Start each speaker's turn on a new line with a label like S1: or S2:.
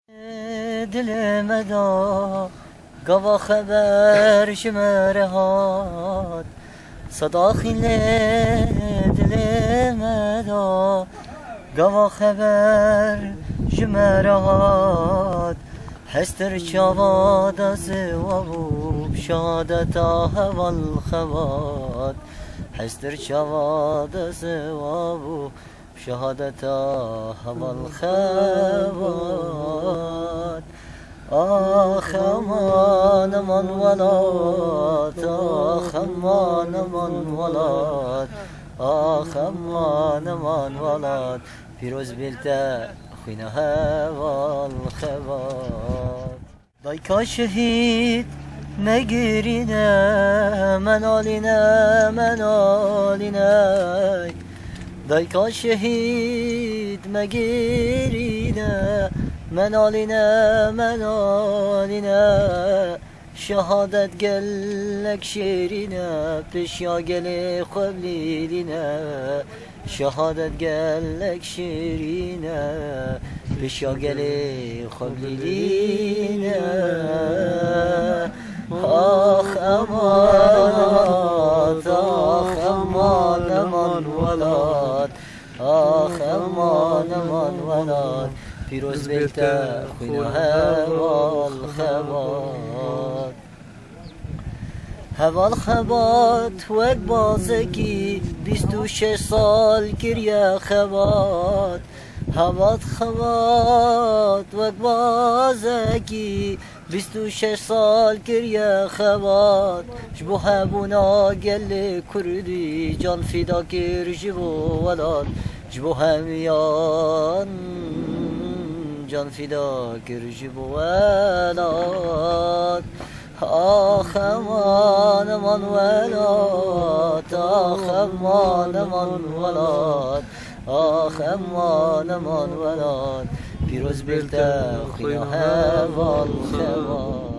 S1: دل مدا گوا خبر شمره هات صدا خیله دل مدا گوا خبر شمره هات هستر شواد از وابوب شادتا هوال خواد هستر شواد از وابوب شهادتا هوال خواد آخ امان من ولات آخ امان من ولات آخ امان من ولات پیروز بیلتا خوینه هوال خواد دایکا شهید نگیرینه منالینه دایکا شهید مگیرینه منالینه شهادت گلک شیرینه پیشیا گل خبلیدینه شهادت گلک شیرینه پیشیا گل خبلیدینه آخ امانات آخ امان من ولاد آخ امان من ولاد پیروز بیلتا خوینه هوال خواد وک بازگی 26 سال گریه خواد هوال خواد وک بازگی 26 سال گریه خواد جبو همونا گل کردی جان فدا گر جبو ولاد جبو همیان جان فدا گر جبو ولاد آخ امان من ولاد آخ امان من ولاد آخ امان من ولاد پیروز بیلتا خوینه هوال خواد